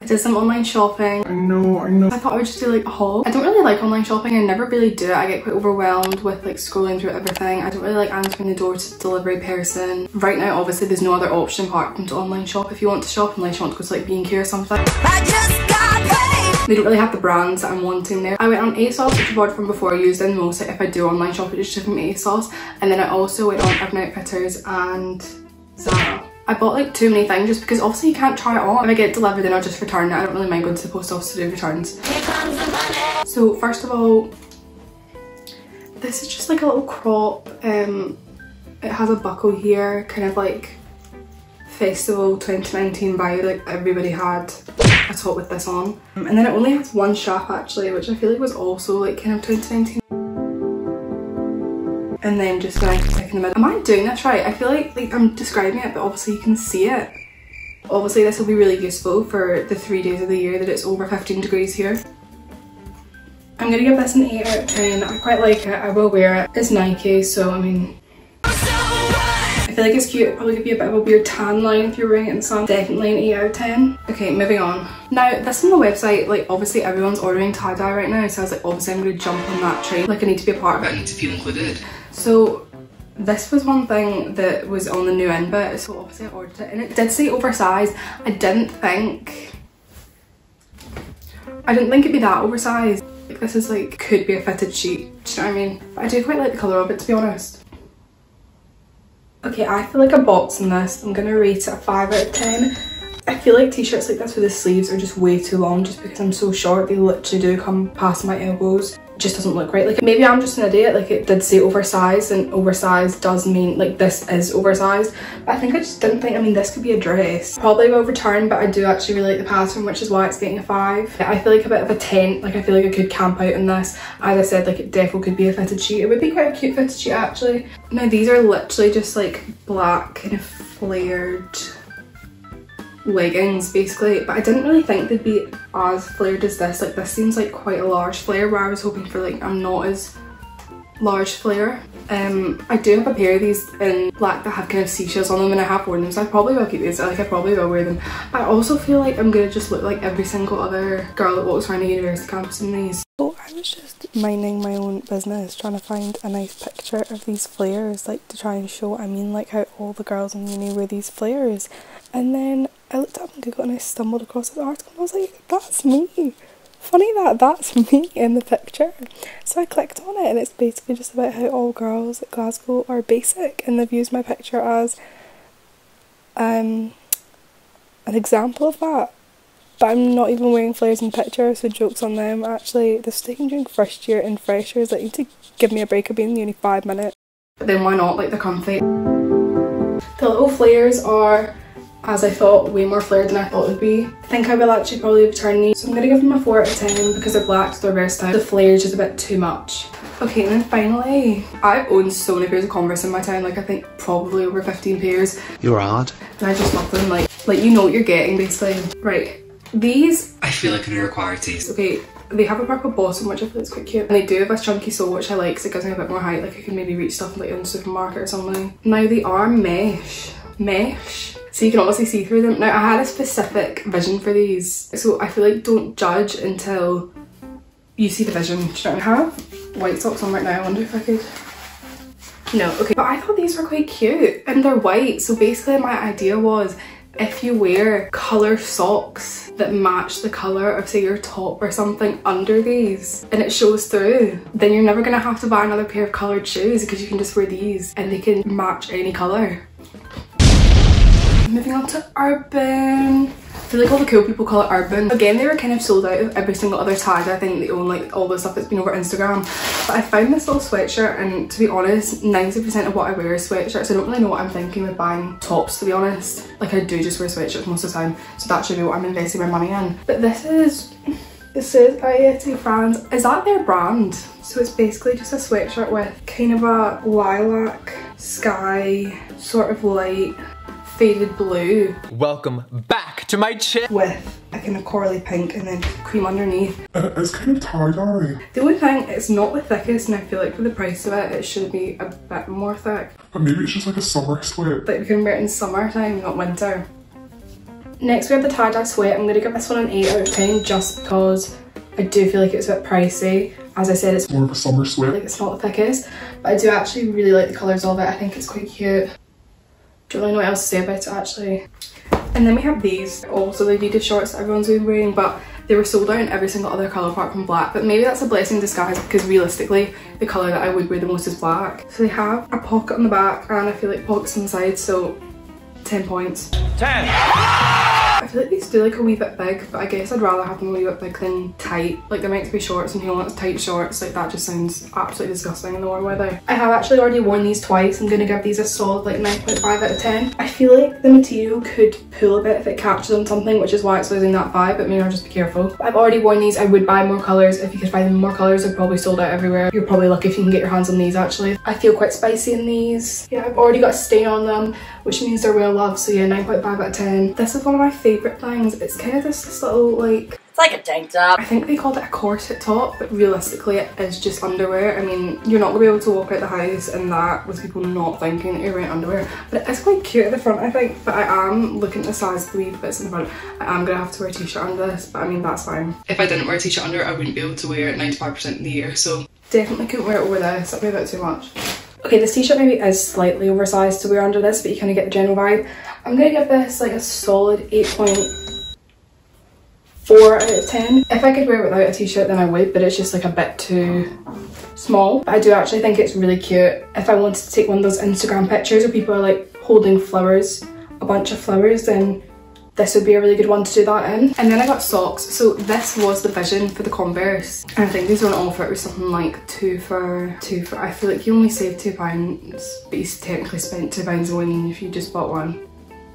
I did some online shopping. I know. I thought I would just do like a haul. I don't really like online shopping. I never really do it. I get quite overwhelmed with like scrolling through everything. I don't really like answering the door to the delivery person. Right now, obviously, there's no other option apart from to online shop if you want to shop, unless you want to go to like B&Q or something. I just got paid. They don't really have the brands that I'm wanting there. I went on ASOS, which I've ordered from before. I use them most if I do online shopping, it's just from ASOS. And then I also went on Urban Outfitters and ZARA. I bought like too many things just because obviously you can't try it on. If I get it delivered then I'll just return it. I don't really mind going to the post office to do returns. Here comes the money. So first of all, this is just like a little crop. It has a buckle here, kind of like Festival 2019 vibe, like everybody had a top with this on. And then it only has one strap actually, which I feel like was also like kind of 2019. And then just like in the middle. Am I doing this right? I feel like I'm describing it, but obviously you can see it. Obviously this will be really useful for the 3 days of the year that it's over 15 degrees here. I'm gonna give this an 8 out of 10. I quite like it. I will wear it. It's Nike, so I mean, I feel like it's cute. It'll probably give you a bit of a weird tan line if you're wearing it in sun. Definitely an 8 out of 10. Okay, moving on. Now, this on the website, like obviously everyone's ordering tie-dye right now, so I was like, obviously I'm gonna jump on that train. Like I need to be a part of it. I need to feel included. So this was one thing that was on the new in bit, so obviously I ordered it and it did say oversized. I didn't think it'd be that oversized. Like, this is like, could be a fitted sheet, do you know what I mean? But I do quite like the colour of it, to be honest. Okay, I feel like I'm boxing this. I'm gonna rate it a 5 out of 10. I feel like t-shirts like this with the sleeves are just way too long just because I'm so short. They literally do come past my elbows. It just doesn't look right. Like maybe I'm just an idiot, like it did say oversized and oversized does mean like this is oversized. But I think I just didn't think, I mean this could be a dress. Probably will return, but I do actually really like the pattern, which is why it's getting a 5. I feel like a bit of a tent, like I feel like I could camp out in this. As I said, like it definitely could be a fitted sheet. It would be quite a cute fitted sheet actually. Now these are literally just like black kind of flared leggings basically, but I didn't really think they'd be as flared as this. Like this seems like quite a large flare where I was hoping for like not as large flare. I do have a pair of these in black that have kind of seashells on them and I have worn them, so I probably will keep these. Like I probably will wear them. But I also feel like I'm gonna just look like every single other girl that walks around a university campus in these. So I was just minding my own business trying to find a nice picture of these flares, like to try and show, I mean like how all the girls in uni wear these flares. And then I looked up on Google and I stumbled across this article and I was like, that's me. Funny that that's me in the picture. So I clicked on it and it's basically just about how all girls at Glasgow are basic, and they've used my picture as an example of that. But I'm not even wearing flares in the picture, so joke's on them. Actually, this is taking during first year and freshers. Like, you need to give me a break. I've been in uni 5 minutes. But then why not? Like, they're comfy. The little flares are, as I thought, way more flared than I thought it would be. I think I will actually probably return these. So I'm going to give them a 4 out of 10 because they're black, so they're versatile. The flare is just a bit too much. Okay, and then finally, I've owned so many pairs of Converse in my time, like I think probably over 15 pairs. You're odd. And I just love them, like you know what you're getting basically. Right, these, I feel like an acquired taste. Okay, they have a purple bottom, which I feel is quite cute. And they do have a chunky sole, which I like because it gives me a bit more height, like I can maybe reach stuff like in the supermarket or something. Now they are mesh. So you can obviously see through them. Now I had a specific vision for these, so I feel like don't judge until you see the vision. I have white socks on right now. I wonder if I could. No, okay. But I thought these were quite cute and they're white. So basically my idea was if you wear colour socks that match the colour of say your top or something under these and it shows through, then you're never gonna have to buy another pair of coloured shoes because you can just wear these and they can match any colour. Moving on to Urban. I feel like all the cool people call it Urban. Again, they were kind of sold out of every single other tag. I think they own like all the stuff that's been over Instagram. But I found this little sweatshirt and to be honest, 90% of what I wear is sweatshirts. I don't really know what I'm thinking with buying tops, to be honest. Like I do just wear sweatshirts most of the time. So that should be what I'm investing my money in. But this is, it says ASOS France. Is that their brand? So it's basically just a sweatshirt with kind of a lilac, sky, sort of light, faded blue. Welcome back to my channel. With a kind of corally pink and then cream underneath. It's kind of tie-dye. The only thing, it's not the thickest and I feel like for the price of it, it should be a bit more thick. But maybe it's just like a summer sweat. Like we can wear it in summertime, not winter. Next we have the tie-dye sweat. I'm going to give this one an 8 out of 10 just because I do feel like it's a bit pricey. As I said, it's More of a summer sweat. like it's not the thickest, but I do actually really like the colours of it. I think it's quite cute. Don't really know what else to say about it actually. And then we have these, also the Adidas shorts that everyone's been wearing, but they were sold out in every single other colour apart from black. But maybe that's a blessing in disguise because realistically, the colour that I would wear the most is black. So they have a pocket on the back and I feel like pockets on the side, so 10 points. 10! I feel like these do like a wee bit big, but I guess I'd rather have them a wee bit big than tight. Like they're meant to be shorts and he wants tight shorts, like that just sounds absolutely disgusting in the warm weather. I have actually already worn these twice. I'm gonna give these a solid like 9.5 out of 10. I feel like the material could pull a bit if it catches on something, which is why it's losing that 5, but maybe I'll just be careful. But I've already worn these. I would buy more colours. If you could find more colours, they're probably sold out everywhere. You're probably lucky if you can get your hands on these actually. I feel quite spicy in these. Yeah, I've already got a stain on them, which means they're well loved, so yeah, 9.5 out of 10. This is one of my favourite things. It's kind of this little like... It's like a tank top. I think they called it a corset top, but realistically it is just underwear. I mean, you're not going to be able to walk out the house in that with people not thinking that you're wearing underwear. But it is quite cute at the front, I think. But I am looking at the size of the wee bits in the front. I am going to have to wear a t-shirt under this, but I mean, that's fine. If I didn't wear a t-shirt under it, I wouldn't be able to wear it 95% of the year, so definitely couldn't wear it over this. That'd be a bit too much. Okay, this t-shirt maybe is slightly oversized to wear under this, but you kind of get the general vibe. I'm going to give this like a solid 8.4 out of 10. If I could wear it without a t-shirt then I would, but it's just like a bit too small. But I do actually think it's really cute. If I wanted to take one of those Instagram pictures where people are like holding flowers, a bunch of flowers, then this would be a really good one to do that in. And then I got socks. So this was the vision for the Converse. And I think these were on offer. It was something like two for. I feel like you only saved £2, but you technically spent £2 more than if you just bought one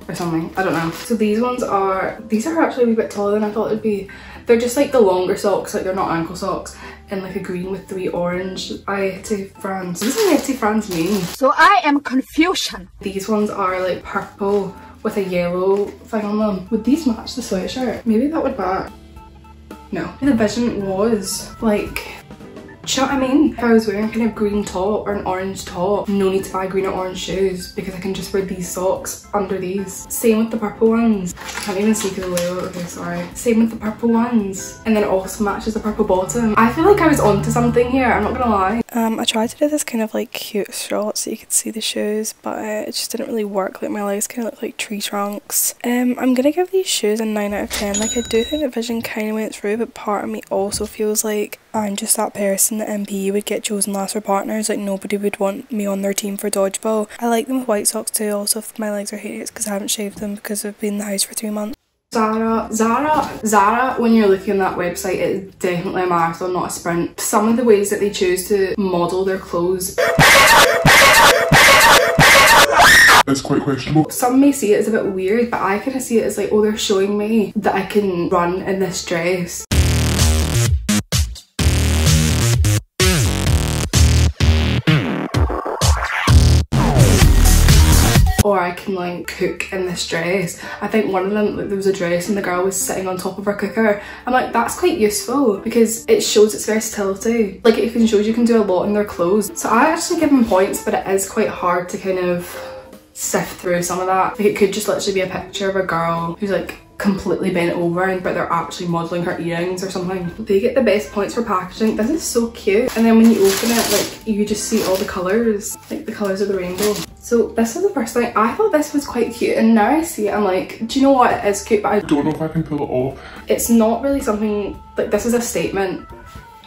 or something. I don't know. So these are actually a wee bit taller than I thought it'd be. They're just like the longer socks, like they're not ankle socks, in like a green with the wee orange. Iets France. What does Iets France mean? So I am confusion. These ones are like purple with a yellow thing on them. Would these match the sweatshirt? Maybe that would match. No. The vision was like, do you know what I mean? If I was wearing kind of green top or an orange top, no need to buy green or orange shoes because I can just wear these socks under these. Same with the purple ones. I can't even see through the label, okay, sorry. Same with the purple ones. And then it also matches the purple bottom. I feel like I was onto something here, I'm not gonna lie. I tried to do this kind of like cute shot so you could see the shoes, but it just didn't really work. Like my legs kind of look like tree trunks. I'm gonna give these shoes a 9 out of 10. Like I do think the vision kind of went through, but part of me also feels like I'm just that person that MPE would get chosen last for partners. Like nobody would want me on their team for dodgeball. I like them with white socks too. Also if my legs are hated it's because I haven't shaved them because I've been in the house for 2 months. ZARA, when you're looking on that website, it is definitely a marathon, not a sprint. Some of the ways that they choose to model their clothes, It's quite questionable. some may see it as a bit weird, but I kind of see it as like, oh, they're showing me that I can run in this dress. Or I can like cook in this dress. I think one of them, like, there was a dress and the girl was sitting on top of her cooker. I'm like, that's quite useful because it shows its versatility. Like it shows you can do a lot in their clothes. So I actually give them points, but it is quite hard to kind of sift through some of that. Like it could just literally be a picture of a girl who's like completely bent over but they're actually modelling her earrings or something. They get the best points for packaging. This is so cute. And then when you open it, like you just see all the colours, like the colours of the rainbow. So this is the first thing. I thought this was quite cute and now I see it, I'm like, do you know what, it is cute, but I Don't know if I can pull it off. It's not really something, like this is a statement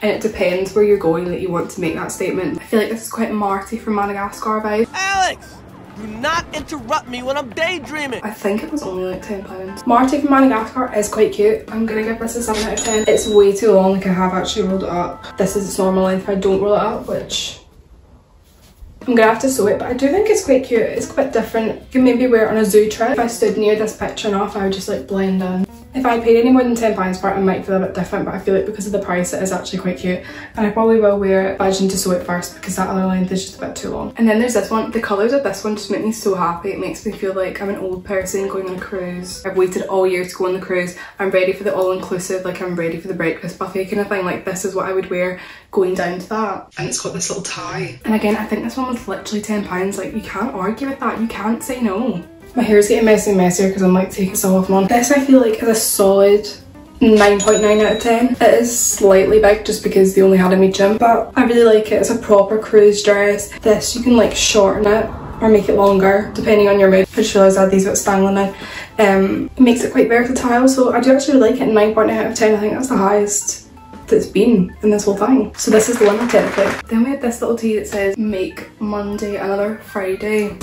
and it depends where you're going that you want to make that statement. I feel like this is quite Marty from Madagascar vibe. Alex! Do not interrupt me when I'm daydreaming! I think it was only like £10. Marty from Madagascar is quite cute. I'm gonna give this a 7 out of 10. It's way too long, like I have actually rolled it up. This is its normal length. I don't roll it up, which I'm gonna have to sew it, but I do think it's quite cute. It's quite different. You can maybe wear it on a zoo trip. If I stood near this picture enough, I would just like blend in. If I paid any more than £10 for it, I might feel a bit different, but I feel like because of the price, it is actually quite cute. And I probably will wear it vision to sew it first because that other length is just a bit too long. And then there's this one. The colours of this one just make me so happy. It makes me feel like I'm an old person going on a cruise. I've waited all year to go on the cruise. I'm ready for the all-inclusive, like I'm ready for the breakfast buffet kind of thing. Like this is what I would wear going down to that. And it's got this little tie. And again, I think this one was literally £10. Like you can't argue with that. You can't say no. My hair's getting messier and messier because I'm like taking some off and on. This I feel like is a solid 9.9 out of 10. It is slightly big just because they only had a medium, but I really like it. It's a proper cruise dress. This, you can like shorten it or make it longer depending on your mood. I just realised I had these bits dangling now. It makes it quite versatile, so I do actually like it. 9.9 out of 10. I think that's the highest that's been in this whole thing. So this is the one technically. Then we had this little tee that says make Monday another Friday.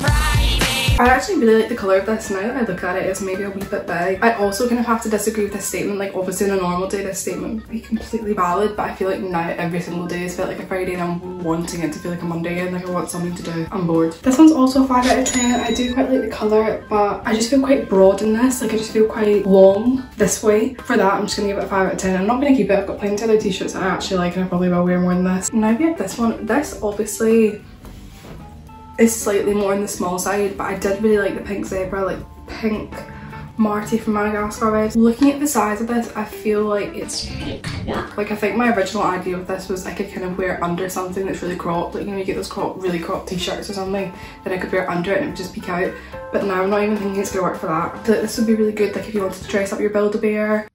I actually really like the colour of this. Now that I look at it, it's maybe a wee bit big. I also kind of have to disagree with this statement. Like obviously on a normal day this statement would be completely valid, but I feel like now every single day has felt like a Friday and I'm wanting it to feel like a Monday and like I want something to do. I'm bored. This one's also a 5 out of 10. I do quite like the colour, but I just feel quite broad in this. Like I just feel quite long this way. For that I'm just going to give it a 5 out of 10. I'm not going to keep it. I've got plenty of other t-shirts that I actually like and I probably will wear more than this. Now we have this one. This obviously is slightly more on the small side, but I did really like the pink zebra, like pink Marty from Madagascar red. Looking at the size of this, I feel like it's like, I think my original idea of this was I could kind of wear it under something that's really cropped, like you know you get those really cropped t-shirts or something, then I could wear it under it and it would just peek out. But now I'm not even thinking it's gonna work for that. I feel like this would be really good like if you wanted to dress up your Build-A-Bear.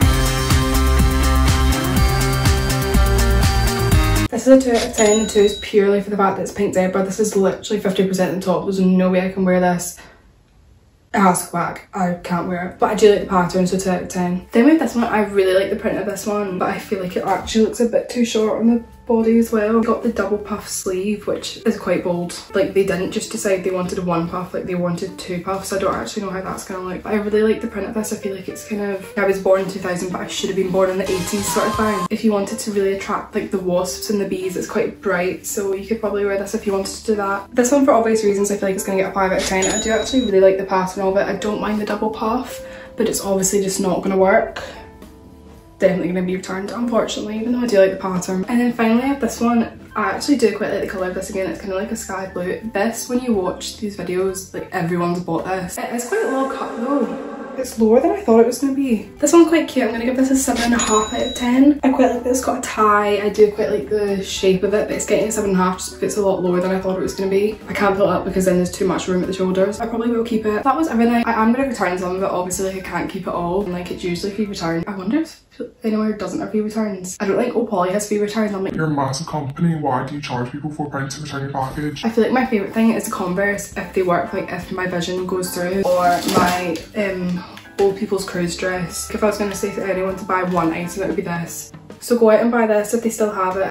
This is a 2 out of 10. The 2 is purely for the fact that it's pink zebra. This is literally 50% of the top. There's no way I can wear this. It has to go back. I can't wear it. But I do like the pattern, so 2 out of 10. Then we have this one. I really like the print of this one, but I feel like it actually looks a bit too short on the body as well. Got the double puff sleeve, which is quite bold. Like they didn't just decide they wanted one puff, like they wanted 2 puffs. I don't actually know how that's gonna look. But I really like the print of this. I feel like it's kind of, I was born in 2000 but I should have been born in the 80s sort of thing. If you wanted to really attract like the wasps and the bees, it's quite bright, so you could probably wear this if you wanted to do that. This one for obvious reasons I feel like it's gonna get a 5 out of 10. I do actually really like the pattern of it. I don't mind the double puff, but it's obviously just not gonna work. Definitely going to be returned unfortunately, even though I do like the pattern. And then finally I have this one. I actually do quite like the colour of this again. It's kind of like a sky blue. This, when you watch these videos, like everyone's bought this. It is quite a low cut though. It's lower than I thought it was going to be. This one's quite cute. I'm going to give this a 7.5 out of 10. I quite like that it's got a tie. I do quite like the shape of it, but it's getting a 7.5 just because it's a lot lower than I thought it was going to be. I can't pull it up because then there's too much room at the shoulders. I probably will keep it. That was everything. I am going to return some of it. Obviously like I can't keep it all, and like it's usually free return. I wonder if anywhere doesn't have free returns. I don't think Opoly has free returns. I'm like, You're a massive company, why do you charge people £4 to return your package? I feel like my favourite thing is the Converse if they work, like if my vision goes through, or my old people's cruise dress. If I was going to say to anyone to buy one item, it would be this. So go out and buy this if they still have it.